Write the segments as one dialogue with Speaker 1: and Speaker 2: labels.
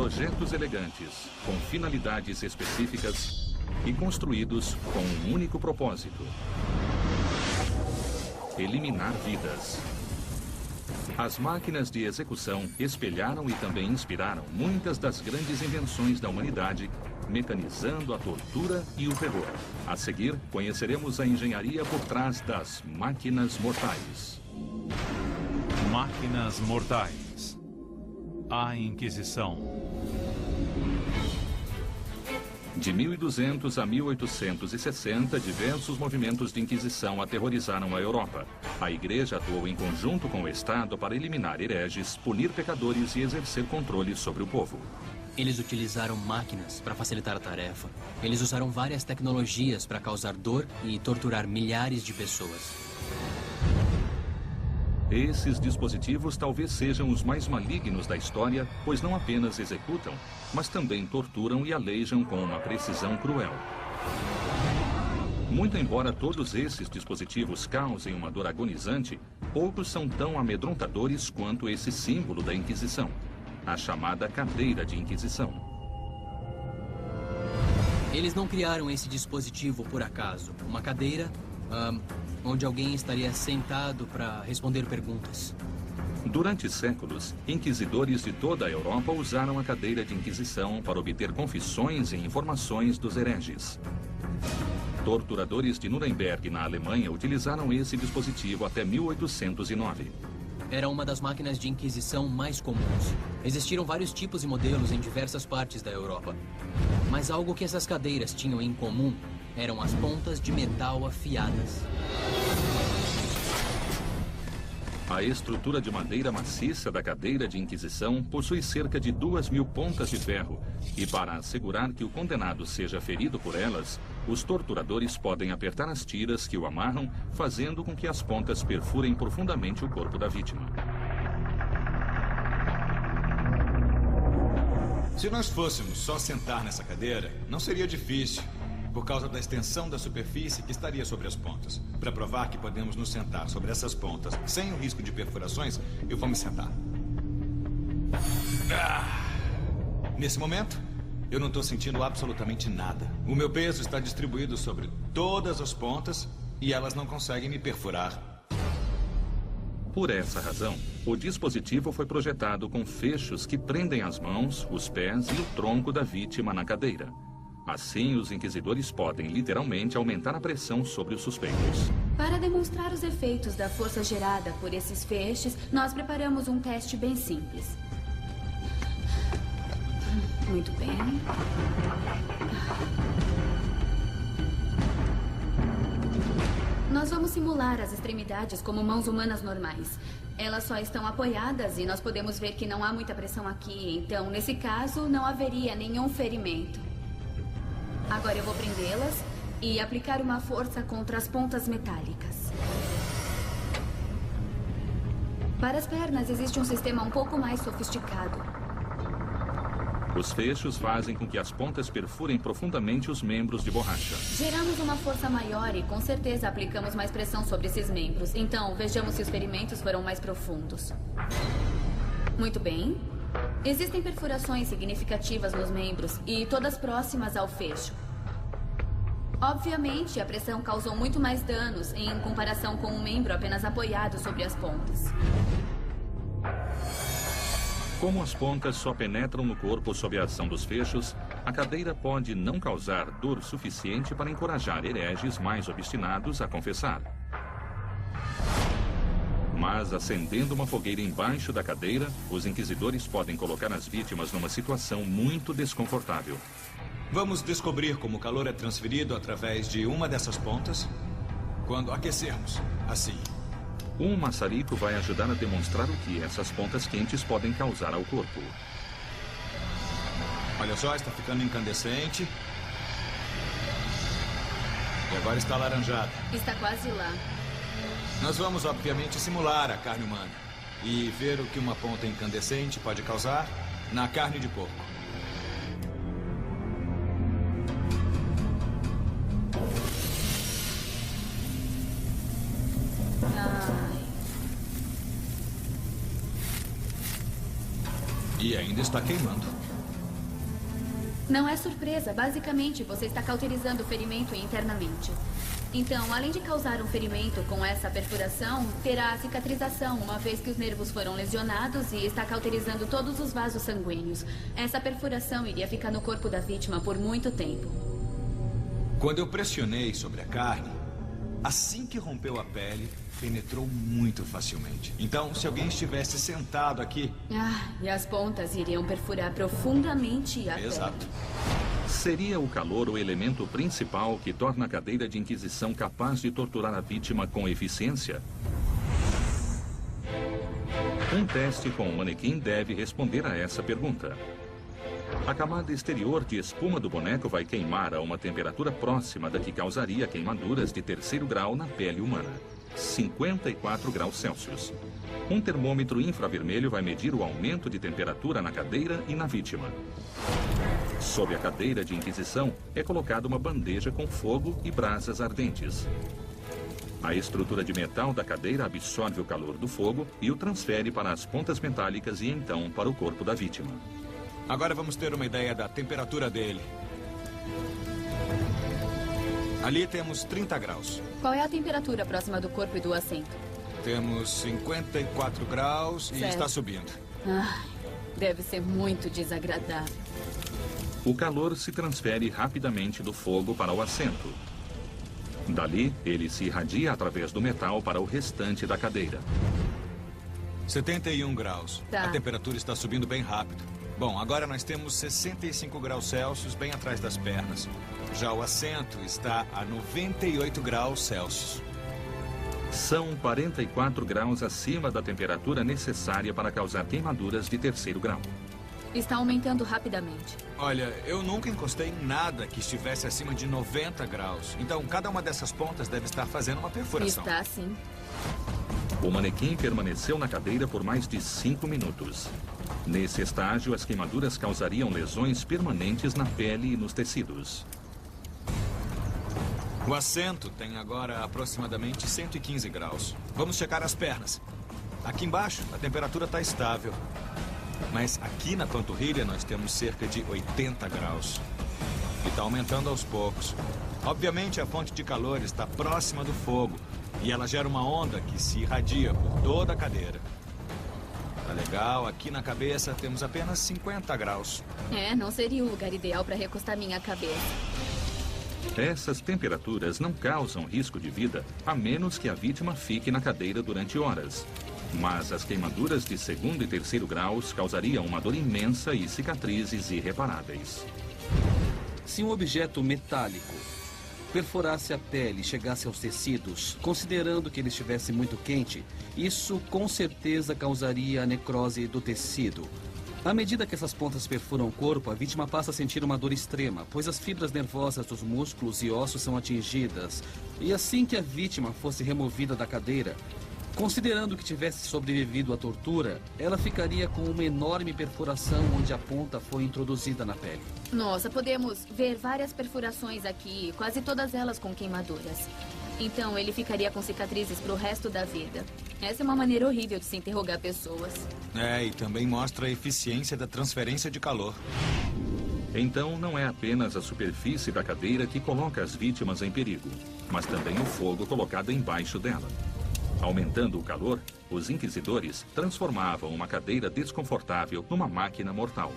Speaker 1: Projetos elegantes, com finalidades específicas e construídos com um único propósito: eliminar vidas. As máquinas de execução espelharam e também inspiraram muitas das grandes invenções da humanidade, mecanizando a tortura e o terror. A seguir, conheceremos a engenharia por trás das máquinas mortais.
Speaker 2: Máquinas mortais. A Inquisição.
Speaker 1: De 1200 a 1860, diversos movimentos de Inquisição aterrorizaram a Europa. A Igreja atuou em conjunto com o Estado para eliminar hereges, punir pecadores e exercer controle sobre o povo.
Speaker 3: Eles utilizaram máquinas para facilitar a tarefa. Eles usaram várias tecnologias para causar dor e torturar milhares de pessoas.
Speaker 1: Esses dispositivos talvez sejam os mais malignos da história, pois não apenas executam, mas também torturam e aleijam com uma precisão cruel. Muito embora todos esses dispositivos causem uma dor agonizante, poucos são tão amedrontadores quanto esse símbolo da Inquisição, a chamada cadeira de Inquisição.
Speaker 3: Eles não criaram esse dispositivo por acaso. Uma cadeira onde alguém estaria sentado para responder perguntas.
Speaker 1: Durante séculos, inquisidores de toda a Europa usaram a cadeira de Inquisição para obter confissões e informações dos hereges. Torturadores de Nuremberg, na Alemanha, utilizaram esse dispositivo até 1809.
Speaker 3: Era uma das máquinas de Inquisição mais comuns. Existiram vários tipos e modelos em diversas partes da Europa. Mas algo que essas cadeiras tinham em comum eram as pontas de metal afiadas.
Speaker 1: A estrutura de madeira maciça da cadeira de Inquisição possui cerca de 2.000 pontas de ferro, e para assegurar que o condenado seja ferido por elas, os torturadores podem apertar as tiras que o amarram, fazendo com que as pontas perfurem profundamente o corpo da vítima.
Speaker 4: Se nós fôssemos só sentar nessa cadeira, não seria difícil, por causa da extensão da superfície que estaria sobre as pontas. Para provar que podemos nos sentar sobre essas pontas sem o risco de perfurações, eu vou me sentar. Nesse momento, eu não estou sentindo absolutamente nada. O meu peso está distribuído sobre todas as pontas e elas não conseguem me perfurar.
Speaker 1: Por essa razão, o dispositivo foi projetado com fechos que prendem as mãos, os pés e o tronco da vítima na cadeira. Assim, os inquisidores podem, literalmente, aumentar a pressão sobre os suspeitos.
Speaker 5: Para demonstrar os efeitos da força gerada por esses feixes, nós preparamos um teste bem simples. Muito bem. Nós vamos simular as extremidades como mãos humanas normais. Elas só estão apoiadas e nós podemos ver que não há muita pressão aqui. Então, nesse caso, não haveria nenhum ferimento. Agora eu vou prendê-las e aplicar uma força contra as pontas metálicas. Para as pernas existe um sistema um pouco mais sofisticado.
Speaker 1: Os fechos fazem com que as pontas perfurem profundamente os membros de borracha.
Speaker 5: Geramos uma força maior e com certeza aplicamos mais pressão sobre esses membros. Então, vejamos se os ferimentos foram mais profundos. Muito bem. Existem perfurações significativas nos membros e todas próximas ao fecho. Obviamente, a pressão causou muito mais danos em comparação com um membro apenas apoiado sobre as pontas.
Speaker 1: Como as pontas só penetram no corpo sob a ação dos fechos, a cadeira pode não causar dor suficiente para encorajar hereges mais obstinados a confessar. Mas, acendendo uma fogueira embaixo da cadeira, os inquisidores podem colocar as vítimas numa situação muito desconfortável.
Speaker 4: Vamos descobrir como o calor é transferido através de uma dessas pontas quando aquecermos, assim.
Speaker 1: Um maçarico vai ajudar a demonstrar o que essas pontas quentes podem causar ao corpo.
Speaker 4: Olha só, está ficando incandescente. E agora está alaranjado.
Speaker 5: Está quase lá.
Speaker 4: Nós vamos, obviamente, simular a carne humana e ver o que uma ponta incandescente pode causar na carne de porco. E ainda está queimando.
Speaker 5: Não é surpresa. Basicamente, você está cauterizando o ferimento internamente. Então, além de causar um ferimento com essa perfuração, terá cicatrização, uma vez que os nervos foram lesionados e está cauterizando todos os vasos sanguíneos. Essa perfuração iria ficar no corpo da vítima por muito tempo.
Speaker 4: Quando eu pressionei sobre a carne, assim que rompeu a pele, penetrou muito facilmente. Então, se alguém estivesse sentado aqui...
Speaker 5: E as pontas iriam perfurar profundamente a pele.
Speaker 4: Exato.
Speaker 1: Seria o calor o elemento principal que torna a cadeira de inquisição capaz de torturar a vítima com eficiência? Um teste com o manequim deve responder a essa pergunta. A camada exterior de espuma do boneco vai queimar a uma temperatura próxima da que causaria queimaduras de 3º grau na pele humana, 54 graus Celsius. Um termômetro infravermelho vai medir o aumento de temperatura na cadeira e na vítima. Sob a cadeira de inquisição é colocada uma bandeja com fogo e brasas ardentes. A estrutura de metal da cadeira absorve o calor do fogo e o transfere para as pontas metálicas e então para o corpo da vítima.
Speaker 4: Agora vamos ter uma ideia da temperatura dele. Ali temos 30 graus.
Speaker 5: Qual é a temperatura próxima do corpo e do assento?
Speaker 4: Temos 54 graus e está subindo.
Speaker 5: Deve ser muito desagradável.
Speaker 1: O calor se transfere rapidamente do fogo para o assento. Dali, ele se irradia através do metal para o restante da cadeira.
Speaker 4: 71 graus.
Speaker 5: Tá.
Speaker 4: A temperatura está subindo bem rápido. Bom, agora nós temos 65 graus Celsius bem atrás das pernas. Já o assento está a 98 graus Celsius.
Speaker 1: São 44 graus acima da temperatura necessária para causar queimaduras de 3º grau.
Speaker 5: Está aumentando rapidamente.
Speaker 4: Olha, eu nunca encostei em nada que estivesse acima de 90 graus. Então, cada uma dessas pontas deve estar fazendo uma perfuração.
Speaker 5: Está sim.
Speaker 1: O manequim permaneceu na cadeira por mais de 5 minutos. Nesse estágio, as queimaduras causariam lesões permanentes na pele e nos tecidos.
Speaker 4: O assento tem agora aproximadamente 115 graus. Vamos checar as pernas. Aqui embaixo, a temperatura está estável. Mas aqui na panturrilha nós temos cerca de 80 graus. E está aumentando aos poucos. Obviamente a fonte de calor está próxima do fogo. E ela gera uma onda que se irradia por toda a cadeira. Tá legal, aqui na cabeça temos apenas 50 graus.
Speaker 5: Não seria o lugar ideal para recostar minha cabeça.
Speaker 1: Essas temperaturas não causam risco de vida, a menos que a vítima fique na cadeira durante horas. Mas as queimaduras de 2º e 3º graus causariam uma dor imensa e cicatrizes irreparáveis.
Speaker 6: Se um objeto metálico perfurasse a pele e chegasse aos tecidos, considerando que ele estivesse muito quente, isso com certeza causaria a necrose do tecido. À medida que essas pontas perfuram o corpo, a vítima passa a sentir uma dor extrema, pois as fibras nervosas dos músculos e ossos são atingidas. E assim que a vítima fosse removida da cadeira, considerando que tivesse sobrevivido à tortura, ela ficaria com uma enorme perfuração onde a ponta foi introduzida na pele.
Speaker 5: Nossa, podemos ver várias perfurações aqui, quase todas elas com queimaduras. Então ele ficaria com cicatrizes para o resto da vida. Essa é uma maneira horrível de se interrogar pessoas.
Speaker 4: E também mostra a eficiência da transferência de calor.
Speaker 1: Então, não é apenas a superfície da cadeira que coloca as vítimas em perigo, mas também o fogo colocado embaixo dela. Aumentando o calor, os inquisidores transformavam uma cadeira desconfortável numa máquina mortal.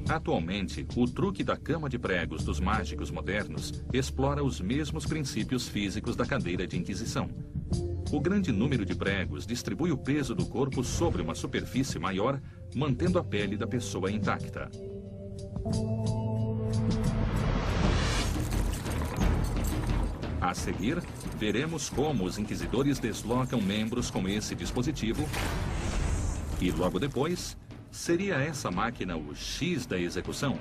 Speaker 1: Atualmente, o truque da cama de pregos dos mágicos modernos explora os mesmos princípios físicos da cadeira de inquisição. O grande número de pregos distribui o peso do corpo sobre uma superfície maior, mantendo a pele da pessoa intacta. A seguir, veremos como os inquisidores deslocam membros com esse dispositivo e, logo depois, seria essa máquina o X da execução?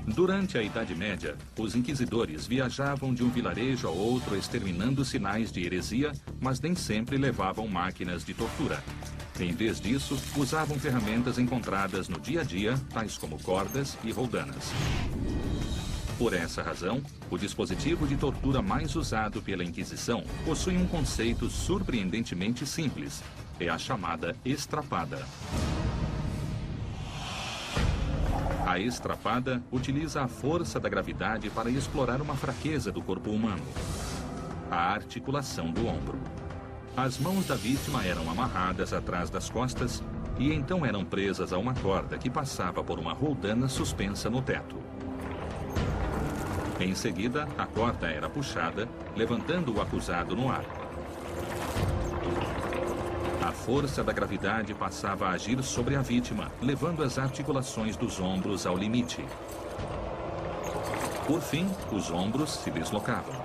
Speaker 1: Durante a Idade Média, os inquisidores viajavam de um vilarejo a outro exterminando sinais de heresia, mas nem sempre levavam máquinas de tortura. Em vez disso, usavam ferramentas encontradas no dia a dia, tais como cordas e roldanas. Por essa razão, o dispositivo de tortura mais usado pela Inquisição possui um conceito surpreendentemente simples. É a chamada estrapada. A estrapada utiliza a força da gravidade para explorar uma fraqueza do corpo humano: a articulação do ombro. As mãos da vítima eram amarradas atrás das costas e então eram presas a uma corda que passava por uma roldana suspensa no teto. Em seguida, a corda era puxada, levantando o acusado no ar. A força da gravidade passava a agir sobre a vítima, levando as articulações dos ombros ao limite. Por fim, os ombros se deslocavam.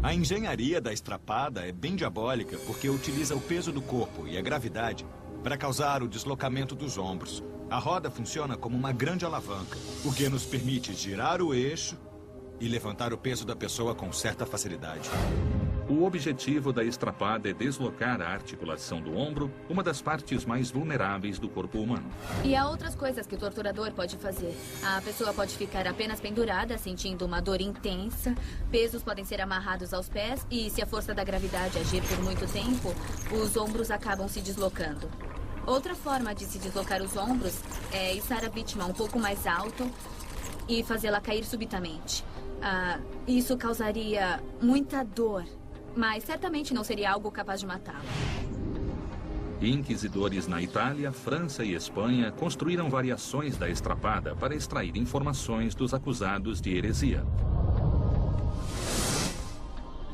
Speaker 4: A engenharia da estrapada é bem diabólica porque utiliza o peso do corpo e a gravidade para causar o deslocamento dos ombros. A roda funciona como uma grande alavanca, o que nos permite girar o eixo e levantar o peso da pessoa com certa facilidade.
Speaker 1: O objetivo da estrapada é deslocar a articulação do ombro, uma das partes mais vulneráveis do corpo humano.
Speaker 5: E há outras coisas que o torturador pode fazer. A pessoa pode ficar apenas pendurada, sentindo uma dor intensa. Pesos podem ser amarrados aos pés e, se a força da gravidade agir por muito tempo, os ombros acabam se deslocando. Outra forma de se deslocar os ombros é içar a vítima um pouco mais alto e fazê-la cair subitamente. Isso causaria muita dor, mas certamente não seria algo capaz de matá-la.
Speaker 1: Inquisidores na Itália, França e Espanha construíram variações da estrapada para extrair informações dos acusados de heresia.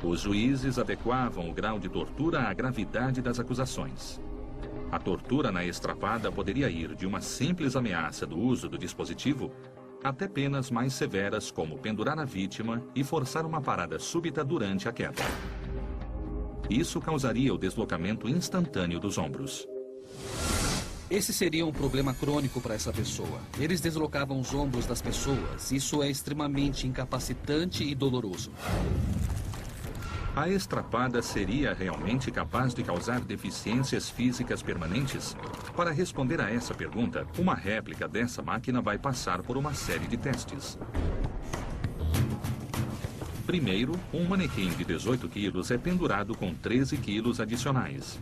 Speaker 1: Os juízes adequavam o grau de tortura à gravidade das acusações. A tortura na estrapada poderia ir de uma simples ameaça do uso do dispositivo até penas mais severas, como pendurar a vítima e forçar uma parada súbita durante a queda. Isso causaria o deslocamento instantâneo dos ombros.
Speaker 6: Esse seria um problema crônico para essa pessoa. Eles deslocavam os ombros das pessoas. Isso é extremamente incapacitante e doloroso.
Speaker 1: A estrapada seria realmente capaz de causar deficiências físicas permanentes? Para responder a essa pergunta, uma réplica dessa máquina vai passar por uma série de testes. Primeiro, um manequim de 18 quilos é pendurado com 13 quilos adicionais.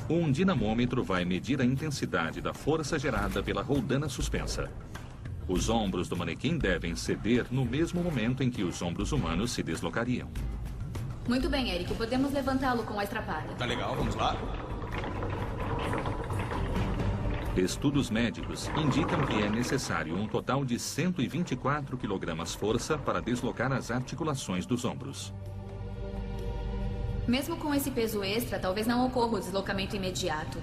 Speaker 1: Um dinamômetro vai medir a intensidade da força gerada pela roldana suspensa. Os ombros do manequim devem ceder no mesmo momento em que os ombros humanos se deslocariam.
Speaker 5: Muito bem, Eric. Podemos levantá-lo com a estrapada.
Speaker 4: Tá legal, vamos lá?
Speaker 1: Estudos médicos indicam que é necessário um total de 124 kg força para deslocar as articulações dos ombros.
Speaker 5: Mesmo com esse peso extra, talvez não ocorra o deslocamento imediato.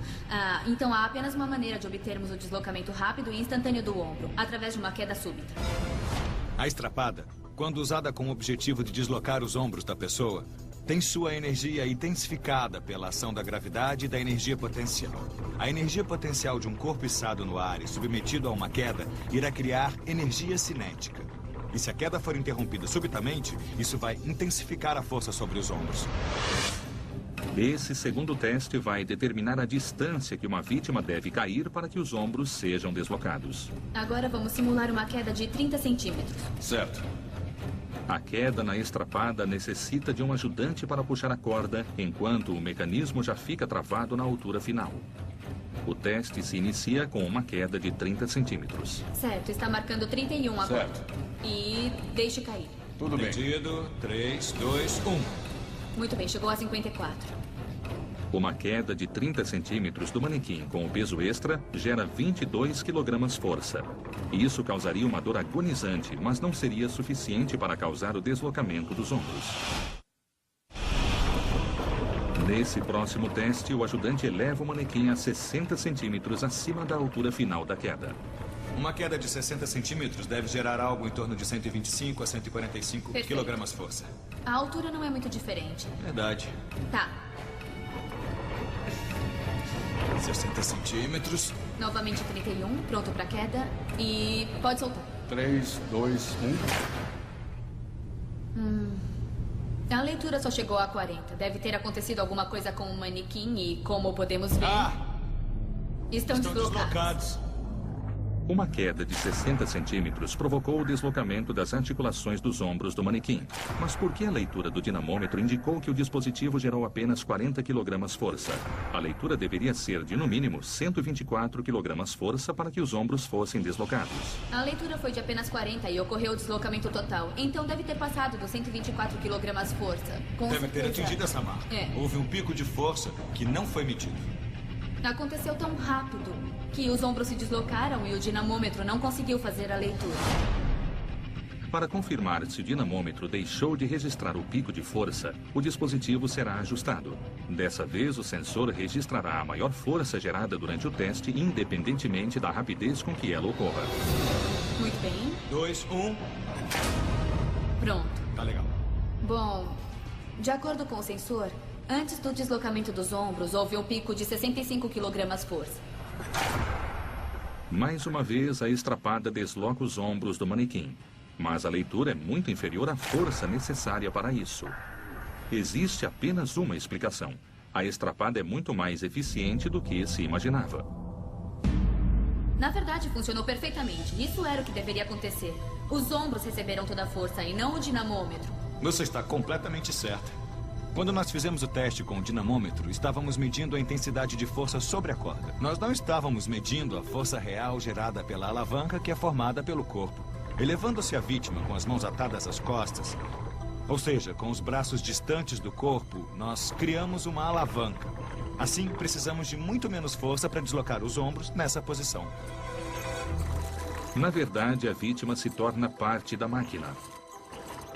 Speaker 5: Então há apenas uma maneira de obtermos o deslocamento rápido e instantâneo do ombro, através de uma queda súbita.
Speaker 4: A estrapada, quando usada com o objetivo de deslocar os ombros da pessoa, tem sua energia intensificada pela ação da gravidade e da energia potencial. A energia potencial de um corpo içado no ar e submetido a uma queda irá criar energia cinética. E se a queda for interrompida subitamente, isso vai intensificar a força sobre os ombros.
Speaker 1: Esse segundo teste vai determinar a distância que uma vítima deve cair para que os ombros sejam deslocados.
Speaker 5: Agora vamos simular uma queda de 30 centímetros.
Speaker 4: Certo.
Speaker 1: A queda na estrapada necessita de um ajudante para puxar a corda, enquanto o mecanismo já fica travado na altura final. O teste se inicia com uma queda de 30 centímetros.
Speaker 5: Certo, está marcando 31 agora.
Speaker 4: Certo.
Speaker 5: E deixe cair.
Speaker 4: Tudo bem. 3, 2, 1.
Speaker 5: Muito bem, chegou a 54.
Speaker 1: Uma queda de 30 centímetros do manequim com o peso extra gera 22 kg força. Isso causaria uma dor agonizante, mas não seria suficiente para causar o deslocamento dos ombros. Nesse próximo teste, o ajudante eleva o manequim a 60 centímetros acima da altura final da queda.
Speaker 4: Uma queda de 60 centímetros deve gerar algo em torno de 125 a 145 kg força.
Speaker 5: A altura não é muito diferente.
Speaker 4: Verdade.
Speaker 5: Tá.
Speaker 4: 60 centímetros.
Speaker 5: Novamente 31, pronto para queda. E pode soltar.
Speaker 7: 3, 2, 1.
Speaker 5: A leitura só chegou a 40. Deve ter acontecido alguma coisa com o manequim e, como podemos ver, estão deslocados.
Speaker 1: Uma queda de 60 centímetros provocou o deslocamento das articulações dos ombros do manequim. Mas por que a leitura do dinamômetro indicou que o dispositivo gerou apenas 40 kg força? A leitura deveria ser de, no mínimo, 124 kg força para que os ombros fossem deslocados.
Speaker 5: A leitura foi de apenas 40 e ocorreu o deslocamento total. Então deve ter passado dos 124 kg força.
Speaker 4: Deve ter atingido essa marca. Houve um pico de força que não foi medido.
Speaker 5: Aconteceu tão rápido que os ombros se deslocaram e o dinamômetro não conseguiu fazer a leitura.
Speaker 1: Para confirmar se o dinamômetro deixou de registrar o pico de força, o dispositivo será ajustado. Dessa vez, o sensor registrará a maior força gerada durante o teste, independentemente da rapidez com que ela ocorra.
Speaker 5: Muito bem.
Speaker 4: 2, 1.
Speaker 5: Pronto.
Speaker 4: Tá legal.
Speaker 5: Bom, de acordo com o sensor, antes do deslocamento dos ombros, houve um pico de 65 kg força.
Speaker 1: Mais uma vez, a estrapada desloca os ombros do manequim. Mas a leitura é muito inferior à força necessária para isso. Existe apenas uma explicação. A estrapada é muito mais eficiente do que se imaginava.
Speaker 5: Na verdade, funcionou perfeitamente. Isso era o que deveria acontecer. Os ombros receberam toda a força e não o dinamômetro.
Speaker 4: Você está completamente certa. Quando nós fizemos o teste com o dinamômetro, estávamos medindo a intensidade de força sobre a corda. Nós não estávamos medindo a força real gerada pela alavanca que é formada pelo corpo. Elevando-se a vítima com as mãos atadas às costas, ou seja, com os braços distantes do corpo, nós criamos uma alavanca. Assim, precisamos de muito menos força para deslocar os ombros nessa posição.
Speaker 1: Na verdade, a vítima se torna parte da máquina.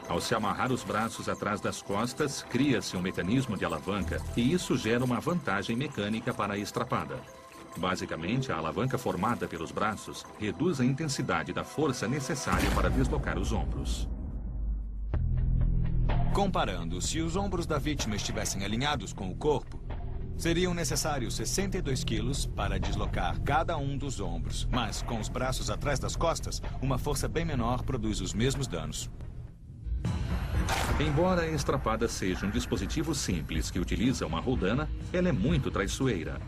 Speaker 1: Ao se amarrar os braços atrás das costas, cria-se um mecanismo de alavanca e isso gera uma vantagem mecânica para a estrapada. Basicamente, a alavanca formada pelos braços reduz a intensidade da força necessária para deslocar os ombros.
Speaker 4: Comparando, se os ombros da vítima estivessem alinhados com o corpo, seriam necessários 62 quilos para deslocar cada um dos ombros. Mas, com os braços atrás das costas, uma força bem menor produz os mesmos danos.
Speaker 1: Embora a estrapada seja um dispositivo simples que utiliza uma roldana, ela é muito traiçoeira.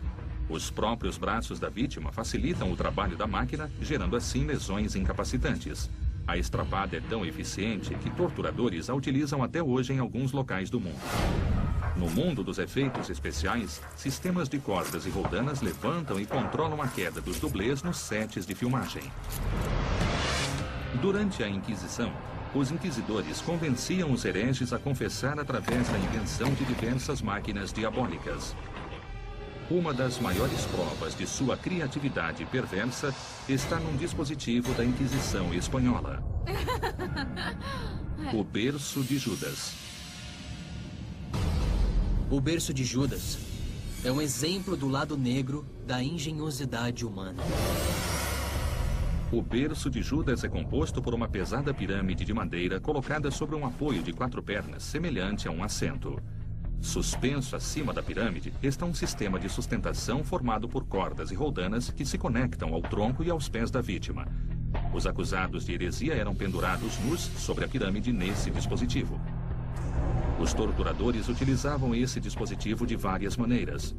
Speaker 1: Os próprios braços da vítima facilitam o trabalho da máquina, gerando assim lesões incapacitantes. A estrapada é tão eficiente que torturadores a utilizam até hoje em alguns locais do mundo. No mundo dos efeitos especiais, sistemas de cordas e roldanas levantam e controlam a queda dos dublês nos sets de filmagem. Durante a Inquisição, os inquisidores convenciam os hereges a confessar através da invenção de diversas máquinas diabólicas. Uma das maiores provas de sua criatividade perversa está num dispositivo da Inquisição espanhola. O berço de Judas.
Speaker 3: O berço de Judas é um exemplo do lado negro da engenhosidade humana.
Speaker 1: O berço de Judas é composto por uma pesada pirâmide de madeira colocada sobre um apoio de 4 pernas, semelhante a um assento. Suspenso acima da pirâmide está um sistema de sustentação formado por cordas e roldanas que se conectam ao tronco e aos pés da vítima. Os acusados de heresia eram pendurados nus sobre a pirâmide nesse dispositivo. Os torturadores utilizavam esse dispositivo de várias maneiras.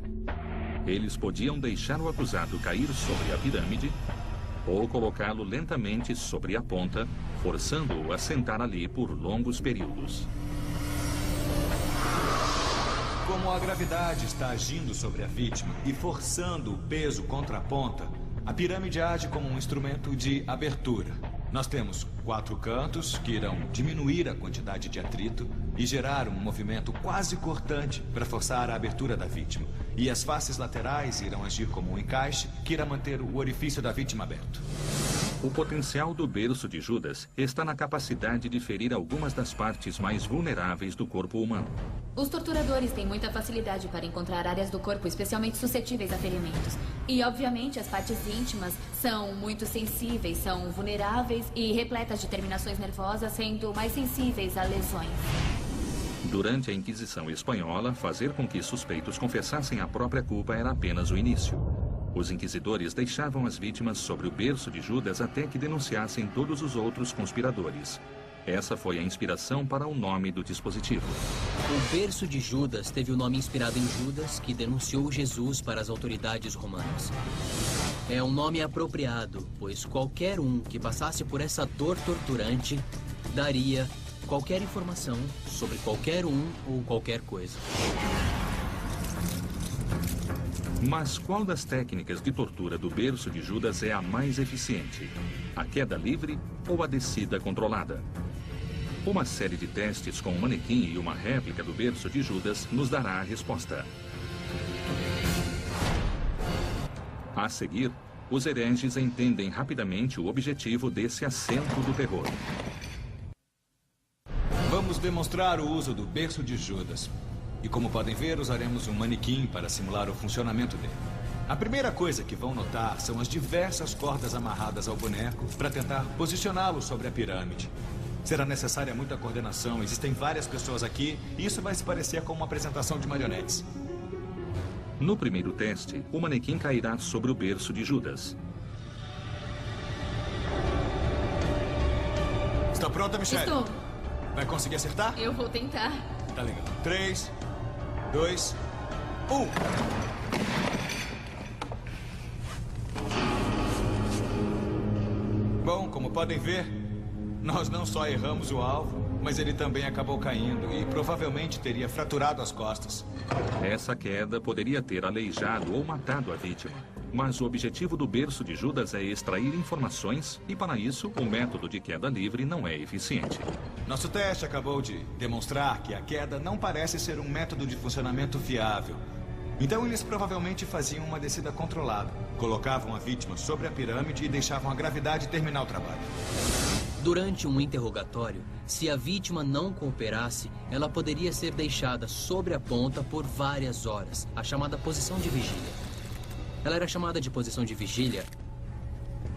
Speaker 1: Eles podiam deixar o acusado cair sobre a pirâmide ou colocá-lo lentamente sobre a ponta, forçando-o a sentar ali por longos períodos.
Speaker 4: Como a gravidade está agindo sobre a vítima e forçando o peso contra a ponta, a pirâmide age como um instrumento de abertura. Nós temos 4 cantos que irão diminuir a quantidade de atrito e gerar um movimento quase cortante para forçar a abertura da vítima. E as faces laterais irão agir como um encaixe que irá manter o orifício da vítima aberto.
Speaker 1: O potencial do berço de Judas está na capacidade de ferir algumas das partes mais vulneráveis do corpo humano.
Speaker 5: Os torturadores têm muita facilidade para encontrar áreas do corpo especialmente suscetíveis a ferimentos. E, obviamente, as partes íntimas são muito sensíveis, são vulneráveis e repletas de terminações nervosas, sendo mais sensíveis a lesões.
Speaker 1: Durante a Inquisição espanhola, fazer com que suspeitos confessassem a própria culpa era apenas o início. Os inquisidores deixavam as vítimas sobre o berço de Judas até que denunciassem todos os outros conspiradores. Essa foi a inspiração para o nome do dispositivo.
Speaker 3: O berço de Judas teve o nome inspirado em Judas, que denunciou Jesus para as autoridades romanas. É um nome apropriado, pois qualquer um que passasse por essa dor torturante daria qualquer informação sobre qualquer um ou qualquer coisa.
Speaker 1: Mas qual das técnicas de tortura do berço de Judas é a mais eficiente? A queda livre ou a descida controlada? Uma série de testes com um manequim e uma réplica do berço de Judas nos dará a resposta. A seguir, os hereges entendem rapidamente o objetivo desse assento do terror.
Speaker 4: Vamos demonstrar o uso do berço de Judas. E como podem ver, usaremos um manequim para simular o funcionamento dele. A primeira coisa que vão notar são as diversas cordas amarradas ao boneco para tentar posicioná-lo sobre a pirâmide. Será necessária muita coordenação, existem várias pessoas aqui e isso vai se parecer com uma apresentação de marionetes.
Speaker 1: No primeiro teste, o manequim cairá sobre o berço de Judas.
Speaker 4: Está pronta, Michelle?
Speaker 5: Estou.
Speaker 4: Vai conseguir acertar?
Speaker 5: Eu vou tentar.
Speaker 4: Tá legal. 3, 2, 1. Bom, como podem ver, nós não só erramos o alvo, mas ele também acabou caindo e provavelmente teria fraturado as costas.
Speaker 1: Essa queda poderia ter aleijado ou matado a vítima. Mas o objetivo do berço de Judas é extrair informações e, para isso, o método de queda livre não é eficiente.
Speaker 4: Nosso teste acabou de demonstrar que a queda não parece ser um método de funcionamento fiável. Então eles provavelmente faziam uma descida controlada. Colocavam a vítima sobre a pirâmide e deixavam a gravidade terminar o trabalho.
Speaker 3: Durante um interrogatório, se a vítima não cooperasse, ela poderia ser deixada sobre a ponta por várias horas, a chamada posição de vigília. Ela era chamada de posição de vigília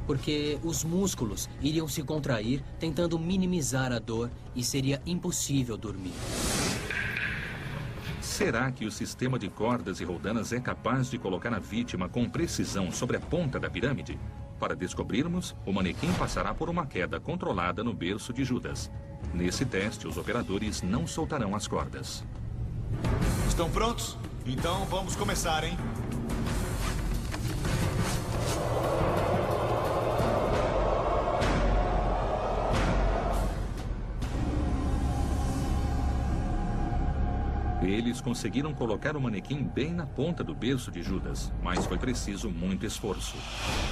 Speaker 3: porque os músculos iriam se contrair, tentando minimizar a dor, e seria impossível dormir.
Speaker 1: Será que o sistema de cordas e roldanas é capaz de colocar a vítima com precisão sobre a ponta da pirâmide? Para descobrirmos, o manequim passará por uma queda controlada no berço de Judas. Nesse teste, os operadores não soltarão as cordas.
Speaker 4: Estão prontos? Então vamos começar, hein?
Speaker 1: Eles conseguiram colocar o manequim bem na ponta do berço de Judas, mas foi preciso muito esforço.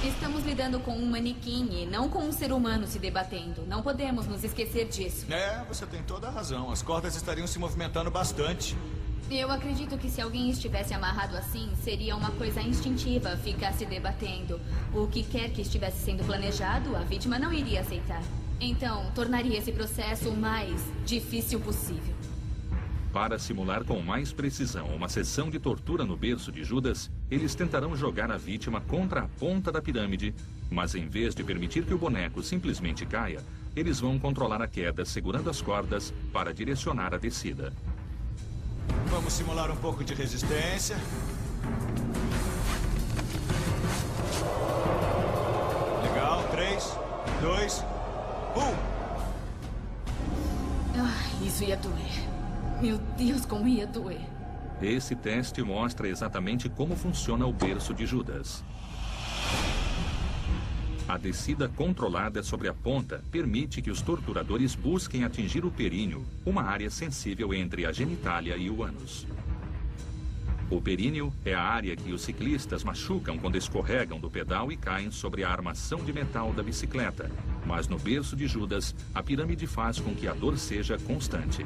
Speaker 5: Estamos lidando com um manequim e não com um ser humano se debatendo. Não podemos nos esquecer disso.
Speaker 4: Você tem toda a razão. As cordas estariam se movimentando bastante.
Speaker 5: Eu acredito que se alguém estivesse amarrado assim, seria uma coisa instintiva ficar se debatendo. O que quer que estivesse sendo planejado, a vítima não iria aceitar. Então, tornaria esse processo o mais difícil possível.
Speaker 1: Para simular com mais precisão uma sessão de tortura no berço de Judas, eles tentarão jogar a vítima contra a ponta da pirâmide, mas em vez de permitir que o boneco simplesmente caia, eles vão controlar a queda segurando as cordas para direcionar a descida.
Speaker 4: Vamos simular um pouco de resistência. Legal, 3, 2, 1.
Speaker 5: Isso ia doer. Meu Deus, como ia doer.
Speaker 1: Esse teste mostra exatamente como funciona o berço de Judas. A descida controlada sobre a ponta permite que os torturadores busquem atingir o períneo, uma área sensível entre a genitália e o ânus. O períneo é a área que os ciclistas machucam quando escorregam do pedal e caem sobre a armação de metal da bicicleta. Mas no berço de Judas, a pirâmide faz com que a dor seja constante.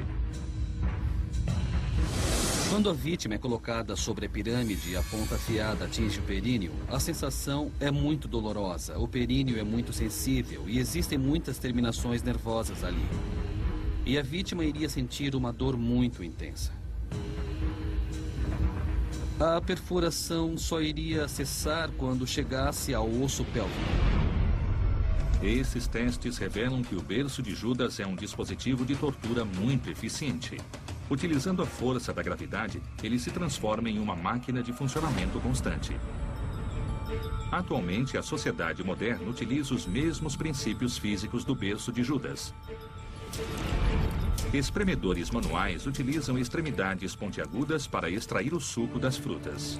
Speaker 6: Quando a vítima é colocada sobre a pirâmide e a ponta afiada atinge o períneo, a sensação é muito dolorosa. O períneo é muito sensível e existem muitas terminações nervosas ali. E a vítima iria sentir uma dor muito intensa. A perfuração só iria cessar quando chegasse ao osso pélvico.
Speaker 1: Esses testes revelam que o berço de Judas é um dispositivo de tortura muito eficiente. Utilizando a força da gravidade, ele se transforma em uma máquina de funcionamento constante. Atualmente, a sociedade moderna utiliza os mesmos princípios físicos do berço de Judas. Espremedores manuais utilizam extremidades pontiagudas para extrair o suco das frutas.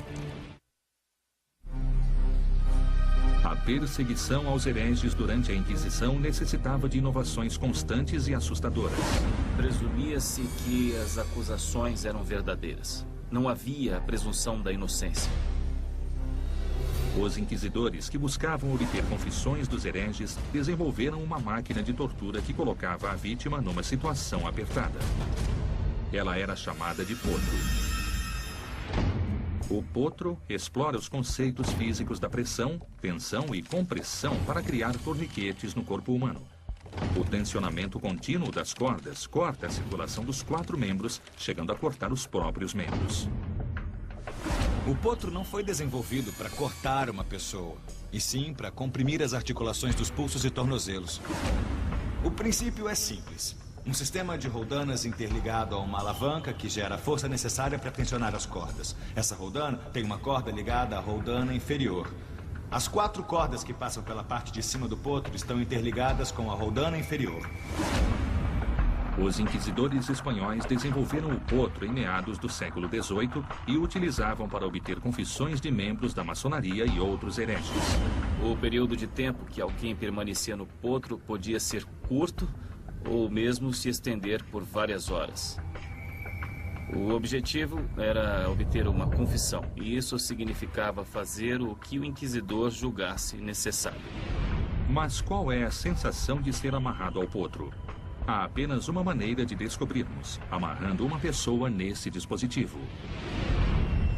Speaker 1: A perseguição aos hereges durante a Inquisição necessitava de inovações constantes e assustadoras.
Speaker 7: Presumia-se que as acusações eram verdadeiras. Não havia a presunção da inocência.
Speaker 1: Os inquisidores, que buscavam obter confissões dos hereges, desenvolveram uma máquina de tortura que colocava a vítima numa situação apertada. Ela era chamada de potro. O potro explora os conceitos físicos da pressão, tensão e compressão para criar torniquetes no corpo humano. O tensionamento contínuo das cordas corta a circulação dos 4 membros, chegando a cortar os próprios membros.
Speaker 4: O potro não foi desenvolvido para cortar uma pessoa, e sim para comprimir as articulações dos pulsos e tornozelos. O princípio é simples. Um sistema de roldanas interligado a uma alavanca que gera a força necessária para tensionar as cordas. Essa roldana tem uma corda ligada à roldana inferior. As 4 cordas que passam pela parte de cima do potro estão interligadas com a roldana inferior.
Speaker 1: Os inquisidores espanhóis desenvolveram o potro em meados do século XVIII e o utilizavam para obter confissões de membros da maçonaria e outros hereges.
Speaker 7: O período de tempo que alguém permanecia no potro podia ser curto ou mesmo se estender por várias horas. O objetivo era obter uma confissão, e isso significava fazer o que o inquisidor julgasse necessário.
Speaker 1: Mas qual é a sensação de ser amarrado ao potro? Há apenas uma maneira de descobrirmos, amarrando uma pessoa nesse dispositivo.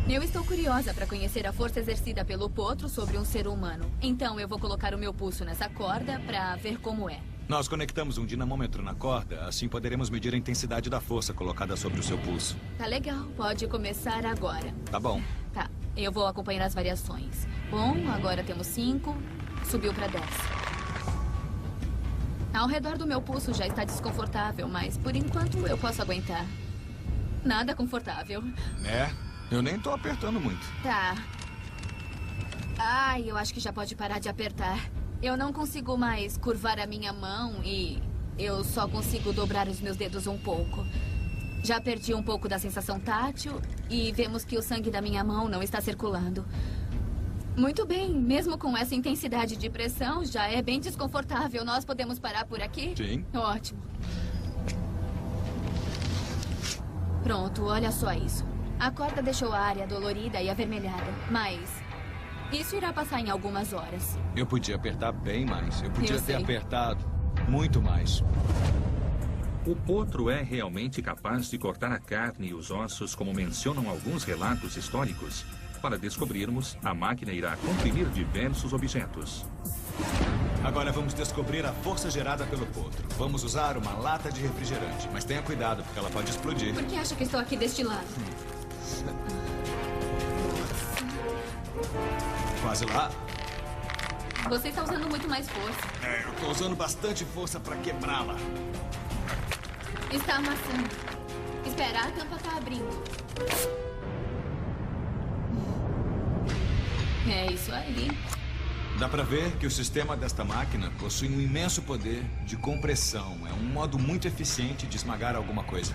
Speaker 5: Eu estou curiosa para conhecer a força exercida pelo potro sobre um ser humano. Então eu vou colocar o meu pulso nessa corda para ver como é.
Speaker 4: Nós conectamos um dinamômetro na corda, assim poderemos medir a intensidade da força colocada sobre o seu pulso.
Speaker 5: Tá legal, pode começar agora.
Speaker 4: Tá bom.
Speaker 5: Tá, eu vou acompanhar as variações. Bom, agora temos 5, subiu para 10. Ao redor do meu pulso já está desconfortável, mas por enquanto eu posso aguentar. Nada confortável.
Speaker 4: É, eu nem tô apertando muito.
Speaker 5: Tá. Ai, eu acho que já pode parar de apertar. Eu não consigo mais curvar a minha mão e eu só consigo dobrar os meus dedos um pouco. Já perdi um pouco da sensação tátil e vemos que o sangue da minha mão não está circulando. Muito bem, mesmo com essa intensidade de pressão, já é bem desconfortável. Nós podemos parar por aqui?
Speaker 4: Sim.
Speaker 5: Ótimo. Pronto, olha só isso. A corda deixou a área dolorida e avermelhada, mas isso irá passar em algumas horas.
Speaker 4: Eu podia apertar bem mais. Eu podia
Speaker 5: Eu
Speaker 4: ter
Speaker 5: sei.
Speaker 4: apertado muito mais.
Speaker 1: O potro é realmente capaz de cortar a carne e os ossos, como mencionam alguns relatos históricos? Para descobrirmos, a máquina irá comprimir diversos objetos.
Speaker 4: Agora vamos descobrir a força gerada pelo potro. Vamos usar uma lata de refrigerante, mas tenha cuidado, porque ela pode explodir.
Speaker 5: Por que acha que estou aqui deste lado?
Speaker 4: Quase lá.
Speaker 5: Você está usando muito mais força.
Speaker 4: É, eu tô usando bastante força para quebrá-la.
Speaker 5: Está amassando. Espera, a tampa está abrindo. É isso aí.
Speaker 4: Dá pra ver que o sistema desta máquina possui um imenso poder de compressão. É um modo muito eficiente de esmagar alguma coisa.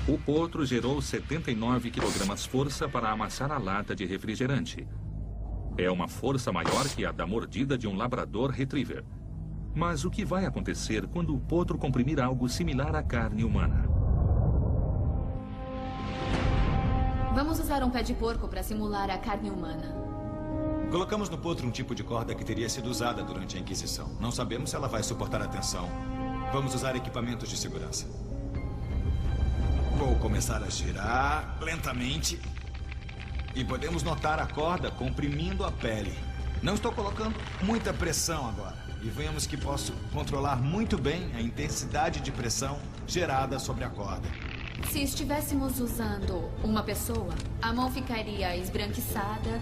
Speaker 1: O potro gerou 79 kg-força para amassar a lata de refrigerante. É uma força maior que a da mordida de um labrador retriever. Mas o que vai acontecer quando o potro comprimir algo similar à carne humana?
Speaker 5: Vamos usar um pé de porco para simular a carne humana.
Speaker 4: Colocamos no potro um tipo de corda que teria sido usada durante a Inquisição. Não sabemos se ela vai suportar a tensão. Vamos usar equipamentos de segurança. Vou começar a girar lentamente. E podemos notar a corda comprimindo a pele. Não estou colocando muita pressão agora. E vemos que posso controlar muito bem a intensidade de pressão gerada sobre a corda.
Speaker 5: Se estivéssemos usando uma pessoa, a mão ficaria esbranquiçada,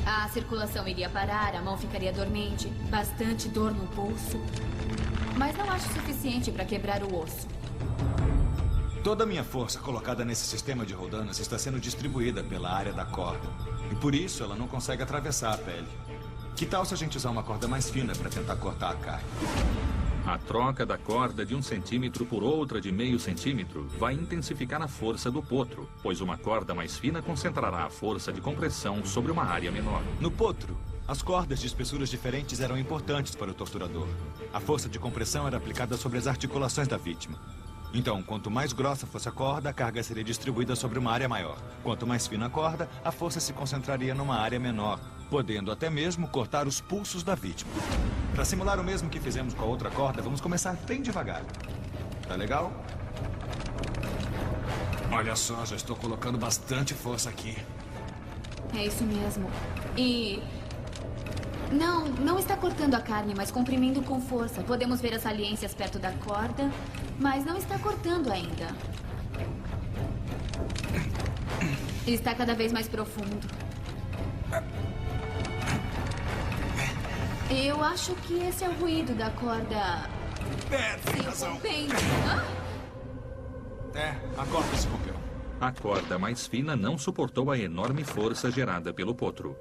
Speaker 5: a circulação iria parar, a mão ficaria dormente, bastante dor no pulso. Mas não acho suficiente para quebrar o osso.
Speaker 4: Toda a minha força colocada nesse sistema de roldanas está sendo distribuída pela área da corda. E por isso ela não consegue atravessar a pele. Que tal se a gente usar uma corda mais fina para tentar cortar a carne?
Speaker 1: A troca da corda de 1 centímetro por outra de meio centímetro vai intensificar a força do potro, pois uma corda mais fina concentrará a força de compressão sobre uma área menor.
Speaker 4: No potro, as cordas de espessuras diferentes eram importantes para o torturador. A força de compressão era aplicada sobre as articulações da vítima. Então, quanto mais grossa fosse a corda, a carga seria distribuída sobre uma área maior. Quanto mais fina a corda, a força se concentraria numa área menor, podendo até mesmo cortar os pulsos da vítima. Para simular o mesmo que fizemos com a outra corda, vamos começar bem devagar. Tá legal? Olha só, já estou colocando bastante força aqui.
Speaker 5: É isso mesmo. E... Não está cortando a carne, mas comprimindo com força. Podemos ver as saliências perto da corda, mas não está cortando ainda. Está cada vez mais profundo. Eu acho que esse é o ruído da corda
Speaker 4: Tem razão.
Speaker 5: rompendo.
Speaker 4: A corda se rompeu.
Speaker 1: A corda mais fina não suportou a enorme força gerada pelo potro.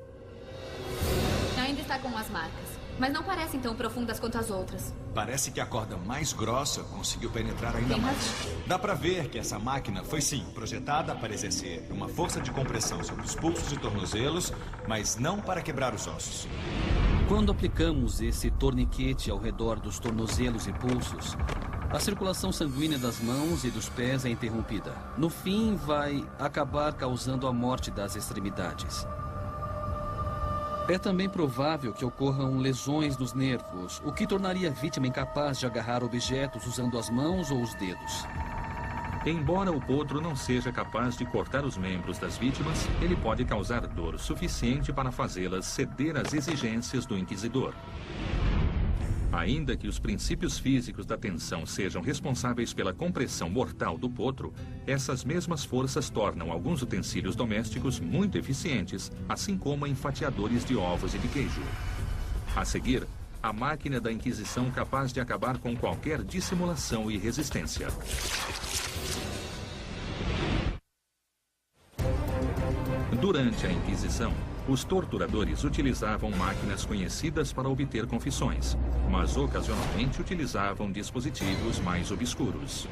Speaker 5: Ainda está com as marcas, mas não parecem tão profundas quanto as outras.
Speaker 4: Parece que a corda mais grossa conseguiu penetrar ainda
Speaker 5: Tem
Speaker 4: mais.
Speaker 5: razão.
Speaker 4: Dá pra ver que essa máquina foi sim projetada para exercer uma força de compressão sobre os pulsos e tornozelos, mas não para quebrar os ossos.
Speaker 6: Quando aplicamos esse torniquete ao redor dos tornozelos e pulsos, a circulação sanguínea das mãos e dos pés é interrompida. No fim, vai acabar causando a morte das extremidades. É também provável que ocorram lesões nos nervos, o que tornaria a vítima incapaz de agarrar objetos usando as mãos ou os dedos.
Speaker 1: Embora o potro não seja capaz de cortar os membros das vítimas, ele pode causar dor suficiente para fazê-las ceder às exigências do inquisidor. Ainda que os princípios físicos da tensão sejam responsáveis pela compressão mortal do potro, essas mesmas forças tornam alguns utensílios domésticos muito eficientes, assim como enfatiadores de ovos e de queijo. A seguir, a máquina da Inquisição capaz de acabar com qualquer dissimulação e resistência. Durante a Inquisição, os torturadores utilizavam máquinas conhecidas para obter confissões, mas ocasionalmente utilizavam dispositivos mais obscuros.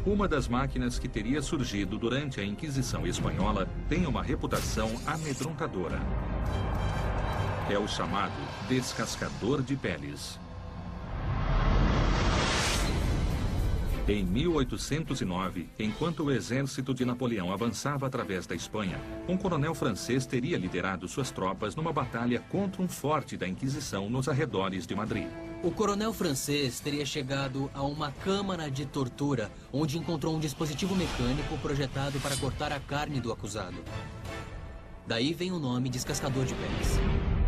Speaker 1: Uma das máquinas que teria surgido durante a Inquisição espanhola tem uma reputação amedrontadora. É o chamado descascador de peles. Em 1809, enquanto o exército de Napoleão avançava através da Espanha, um coronel francês teria liderado suas tropas numa batalha contra um forte da Inquisição nos arredores de Madrid.
Speaker 3: O coronel francês teria chegado a uma câmara de tortura, onde encontrou um dispositivo mecânico projetado para cortar a carne do acusado. Daí vem o nome descascador de peles.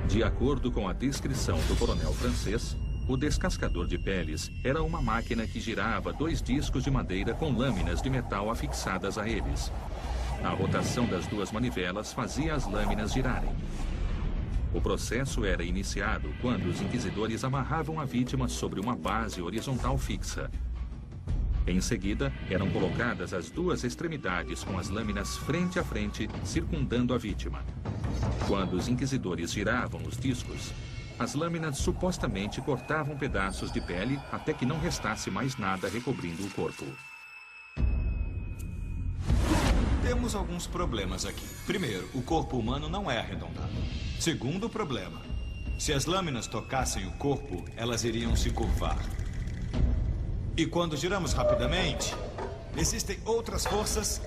Speaker 1: De acordo com a descrição do coronel francês, o descascador de peles era uma máquina que girava 2 discos de madeira com lâminas de metal afixadas a eles. A rotação das 2 manivelas fazia as lâminas girarem. O processo era iniciado quando os inquisidores amarravam a vítima sobre uma base horizontal fixa. Em seguida, eram colocadas as 2 extremidades com as lâminas frente a frente, circundando a vítima. Quando os inquisidores giravam os discos, as lâminas supostamente cortavam pedaços de pele até que não restasse mais nada recobrindo o corpo.
Speaker 4: Temos alguns problemas aqui. Primeiro, o corpo humano não é arredondado. Segundo problema, se as lâminas tocassem o corpo, elas iriam se curvar. E quando giramos rapidamente, existem outras forças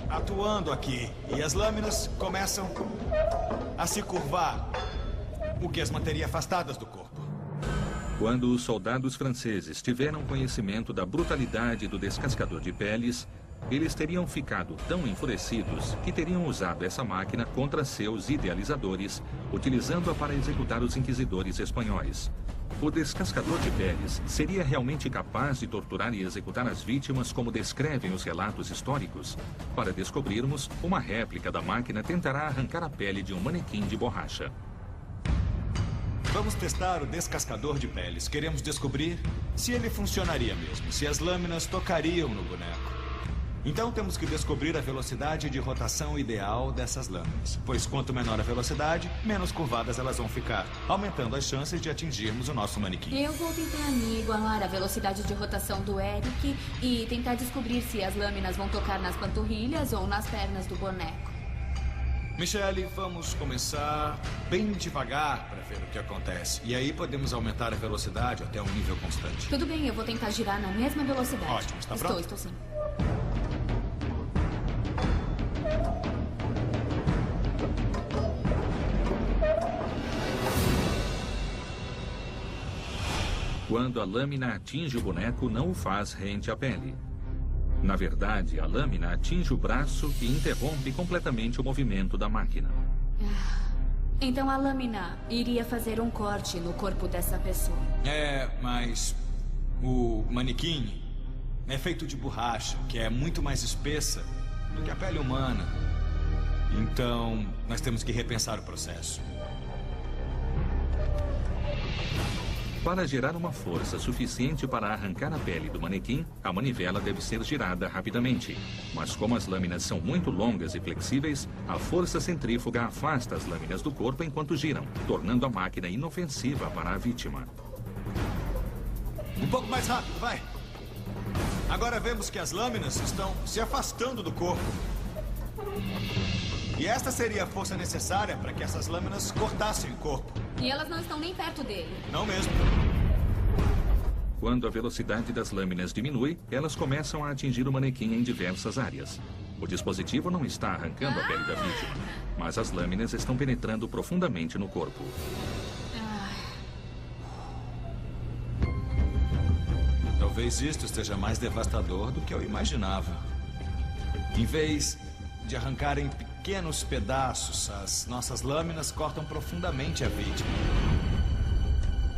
Speaker 4: atuando aqui. E as lâminas começam a se curvar, o que as manteria afastadas do corpo.
Speaker 1: Quando os soldados franceses tiveram conhecimento da brutalidade do descascador de peles, eles teriam ficado tão enfurecidos que teriam usado essa máquina contra seus idealizadores, utilizando-a para executar os inquisidores espanhóis. O descascador de peles seria realmente capaz de torturar e executar as vítimas como descrevem os relatos históricos? Para descobrirmos, uma réplica da máquina tentará arrancar a pele de um manequim de borracha.
Speaker 4: Vamos testar o descascador de peles. Queremos descobrir se ele funcionaria mesmo, se as lâminas tocariam no boneco. Então temos que descobrir a velocidade de rotação ideal dessas lâminas. Pois quanto menor a velocidade, menos curvadas elas vão ficar, aumentando as chances de atingirmos o nosso manequim.
Speaker 5: Eu vou tentar me igualar à velocidade de rotação do Eric e tentar descobrir se as lâminas vão tocar nas panturrilhas ou nas pernas do boneco.
Speaker 4: Michelle, vamos começar bem devagar para ver o que acontece. E aí podemos aumentar a velocidade até um nível constante.
Speaker 5: Tudo bem, eu vou tentar girar na mesma velocidade.
Speaker 4: Ótimo, está pronto?
Speaker 5: Estou sim.
Speaker 1: Quando a lâmina atinge o boneco, não o faz rente à pele. Na verdade, a lâmina atinge o braço e interrompe completamente o movimento da máquina.
Speaker 5: Então a lâmina iria fazer um corte no corpo dessa pessoa.
Speaker 4: Mas o manequim é feito de borracha, que é muito mais espessa do que a pele humana. Então, nós temos que repensar o processo.
Speaker 1: Para gerar uma força suficiente para arrancar a pele do manequim, a manivela deve ser girada rapidamente. Mas como as lâminas são muito longas e flexíveis, a força centrífuga afasta as lâminas do corpo enquanto giram, tornando a máquina inofensiva para a vítima.
Speaker 4: Um pouco mais rápido, vai! Agora vemos que as lâminas estão se afastando do corpo. E esta seria a força necessária para que essas lâminas cortassem o corpo.
Speaker 5: E elas não estão nem perto dele.
Speaker 4: Não mesmo.
Speaker 1: Quando a velocidade das lâminas diminui, elas começam a atingir o manequim em diversas áreas. O dispositivo não está arrancando a pele da vítima, mas as lâminas estão penetrando profundamente no corpo.
Speaker 4: Talvez isto esteja mais devastador do que eu imaginava. Em vez de arrancar em pequenos pedaços, as nossas lâminas cortam profundamente a vítima.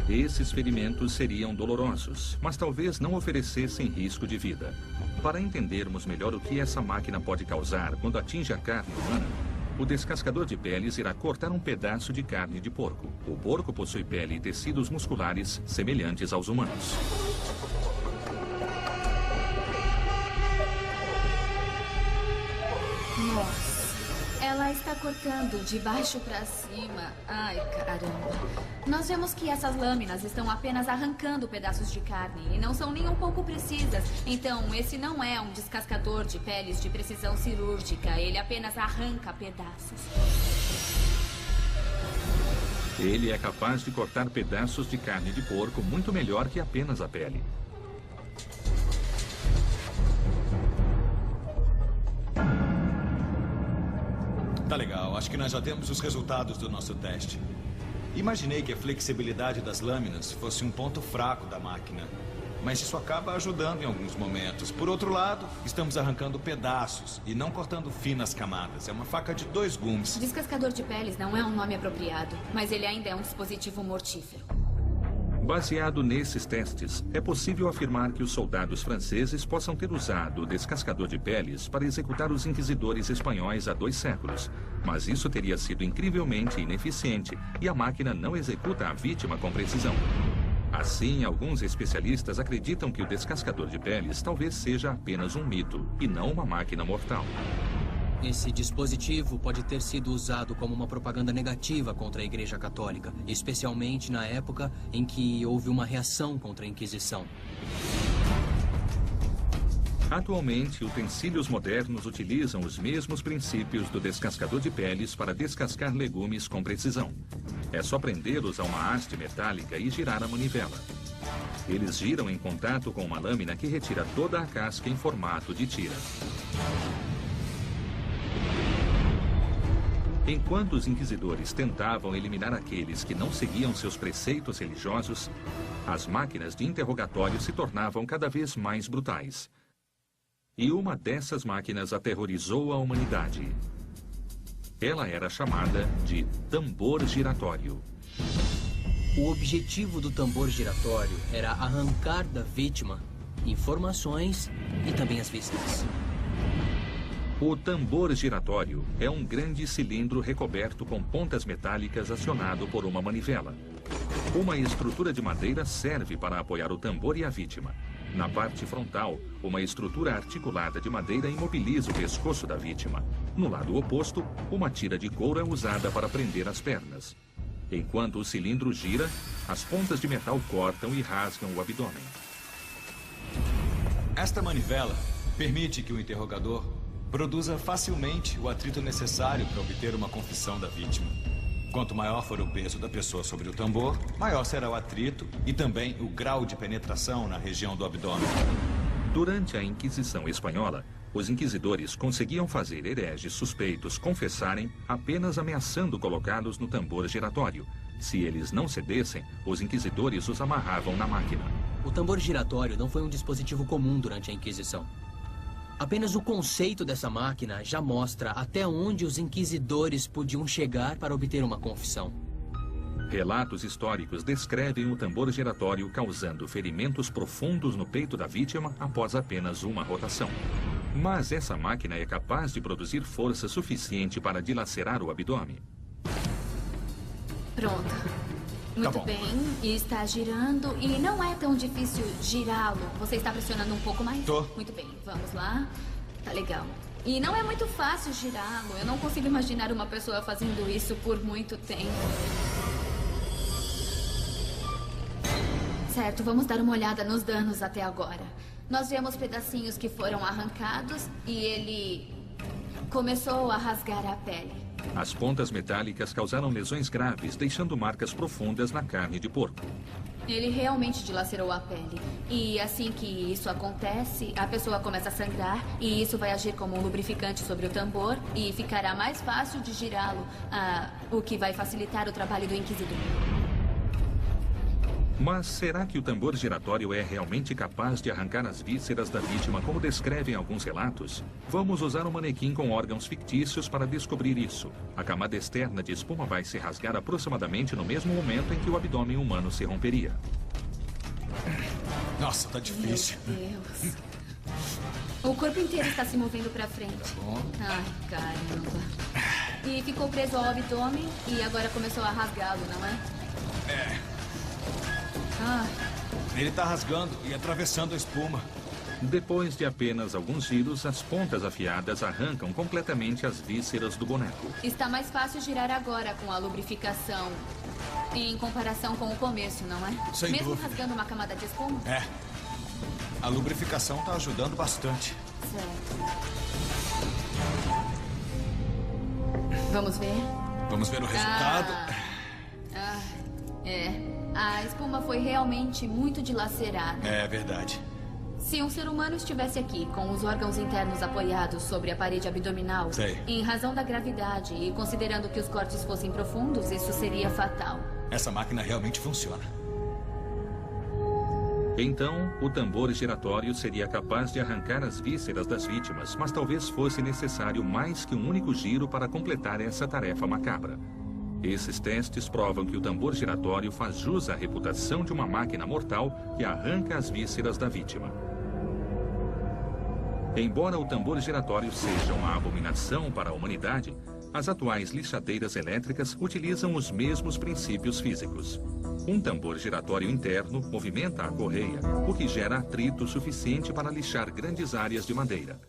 Speaker 1: Esses ferimentos seriam dolorosos, mas talvez não oferecessem risco de vida. Para entendermos melhor o que essa máquina pode causar quando atinge a carne humana, o descascador de peles irá cortar um pedaço de carne de porco. O porco possui pele e tecidos musculares semelhantes aos humanos.
Speaker 5: Nossa, ela está cortando de baixo para cima. Ai, caramba. Nós vemos que essas lâminas estão apenas arrancando pedaços de carne e não são nem um pouco precisas. Então, esse não é um descascador de peles de precisão cirúrgica. Ele apenas arranca pedaços.
Speaker 1: Ele é capaz de cortar pedaços de carne de porco muito melhor que apenas a pele.
Speaker 4: Tá legal, acho que nós já temos os resultados do nosso teste. Imaginei que a flexibilidade das lâminas fosse um ponto fraco da máquina. Mas isso acaba ajudando em alguns momentos. Por outro lado, estamos arrancando pedaços e não cortando finas camadas. É uma faca de 2 gumes.
Speaker 5: Descascador de peles não é um nome apropriado, mas ele ainda é um dispositivo mortífero.
Speaker 1: Baseado nesses testes, é possível afirmar que os soldados franceses possam ter usado o descascador de peles para executar os inquisidores espanhóis há 2 séculos. Mas isso teria sido incrivelmente ineficiente e a máquina não executa a vítima com precisão. Assim, alguns especialistas acreditam que o descascador de peles talvez seja apenas um mito e não uma máquina mortal.
Speaker 3: Esse dispositivo pode ter sido usado como uma propaganda negativa contra a Igreja Católica, especialmente na época em que houve uma reação contra a Inquisição.
Speaker 1: Atualmente, utensílios modernos utilizam os mesmos princípios do descascador de peles para descascar legumes com precisão. É só prendê-los a uma haste metálica e girar a manivela. Eles giram em contato com uma lâmina que retira toda a casca em formato de tira. Enquanto os inquisidores tentavam eliminar aqueles que não seguiam seus preceitos religiosos, as máquinas de interrogatório se tornavam cada vez mais brutais. E uma dessas máquinas aterrorizou a humanidade. Ela era chamada de tambor giratório.
Speaker 3: O objetivo do tambor giratório era arrancar da vítima informações e também as vistas.
Speaker 1: O tambor giratório é um grande cilindro recoberto com pontas metálicas acionado por uma manivela. Uma estrutura de madeira serve para apoiar o tambor e a vítima. Na parte frontal, uma estrutura articulada de madeira imobiliza o pescoço da vítima. No lado oposto, uma tira de couro é usada para prender as pernas. Enquanto o cilindro gira, as pontas de metal cortam e rasgam o abdômen.
Speaker 4: Esta manivela permite que o interrogador produza facilmente o atrito necessário para obter uma confissão da vítima. Quanto maior for o peso da pessoa sobre o tambor, maior será o atrito e também o grau de penetração na região do abdômen.
Speaker 1: Durante a Inquisição Espanhola, os inquisidores conseguiam fazer hereges suspeitos confessarem apenas ameaçando colocá-los no tambor giratório. Se eles não cedessem, os inquisidores os amarravam na máquina.
Speaker 3: O tambor giratório não foi um dispositivo comum durante a Inquisição. Apenas o conceito dessa máquina já mostra até onde os inquisidores podiam chegar para obter uma confissão.
Speaker 1: Relatos históricos descrevem o tambor giratório causando ferimentos profundos no peito da vítima após apenas uma rotação. Mas essa máquina é capaz de produzir força suficiente para dilacerar o abdômen.
Speaker 5: Pronto. Muito
Speaker 4: bom.
Speaker 5: bem, e está girando e não é tão difícil girá-lo. Você está pressionando um pouco mais?
Speaker 4: Tô.
Speaker 5: Muito bem, vamos lá. Tá legal. E não é muito fácil girá-lo. Eu não consigo imaginar uma pessoa fazendo isso por muito tempo. Certo, vamos dar uma olhada nos danos até agora. Nós vemos pedacinhos que foram arrancados e ele começou a rasgar a pele.
Speaker 1: As pontas metálicas causaram lesões graves, deixando marcas profundas na carne de porco.
Speaker 5: Ele realmente dilacerou a pele. E assim que isso acontece, a pessoa começa a sangrar e isso vai agir como um lubrificante sobre o tambor e ficará mais fácil de girá-lo, o que vai facilitar o trabalho do inquisidor.
Speaker 1: Mas será que o tambor giratório é realmente capaz de arrancar as vísceras da vítima, como descrevem alguns relatos? Vamos usar um manequim com órgãos fictícios para descobrir isso. A camada externa de espuma vai se rasgar aproximadamente no mesmo momento em que o abdômen humano se romperia.
Speaker 4: Nossa, tá difícil.
Speaker 5: Meu Deus. O corpo inteiro está se movendo para frente.
Speaker 4: Tá bom.
Speaker 5: Ai, caramba. E ficou preso ao abdômen e agora começou a rasgá-lo, não é?
Speaker 4: É.
Speaker 5: Ai.
Speaker 4: Ele tá rasgando e atravessando a espuma.
Speaker 1: Depois de apenas alguns giros, as pontas afiadas arrancam completamente as vísceras do boneco.
Speaker 5: Está mais fácil girar agora com a lubrificação em comparação com o começo, não é?
Speaker 4: Sem
Speaker 5: Mesmo
Speaker 4: dúvida.
Speaker 5: rasgando uma camada de espuma?
Speaker 4: É. A lubrificação tá ajudando bastante.
Speaker 5: Certo. Vamos ver?
Speaker 4: Vamos ver o resultado.
Speaker 5: É. A espuma foi realmente muito dilacerada.
Speaker 4: É verdade.
Speaker 5: Se um ser humano estivesse aqui com os órgãos internos apoiados sobre a parede abdominal,
Speaker 4: Sei.
Speaker 5: em razão da gravidade e considerando que os cortes fossem profundos, isso seria fatal.
Speaker 4: Essa máquina realmente funciona.
Speaker 1: Então, o tambor giratório seria capaz de arrancar as vísceras das vítimas, mas talvez fosse necessário mais que um único giro para completar essa tarefa macabra. Esses testes provam que o tambor giratório faz jus à reputação de uma máquina mortal que arranca as vísceras da vítima. Embora o tambor giratório seja uma abominação para a humanidade, as atuais lixadeiras elétricas utilizam os mesmos princípios físicos. Um tambor giratório interno movimenta a correia, o que gera atrito suficiente para lixar grandes áreas de madeira.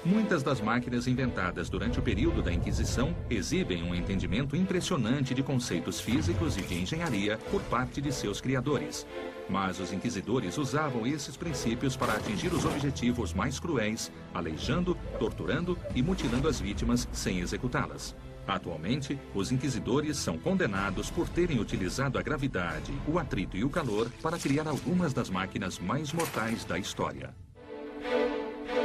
Speaker 1: Muitas das máquinas inventadas durante o período da Inquisição exibem um entendimento impressionante de conceitos físicos e de engenharia por parte de seus criadores. Mas os inquisidores usavam esses princípios para atingir os objetivos mais cruéis, aleijando, torturando e mutilando as vítimas sem executá-las. Atualmente, os inquisidores são condenados por terem utilizado a gravidade, o atrito e o calor para criar algumas das máquinas mais mortais da história.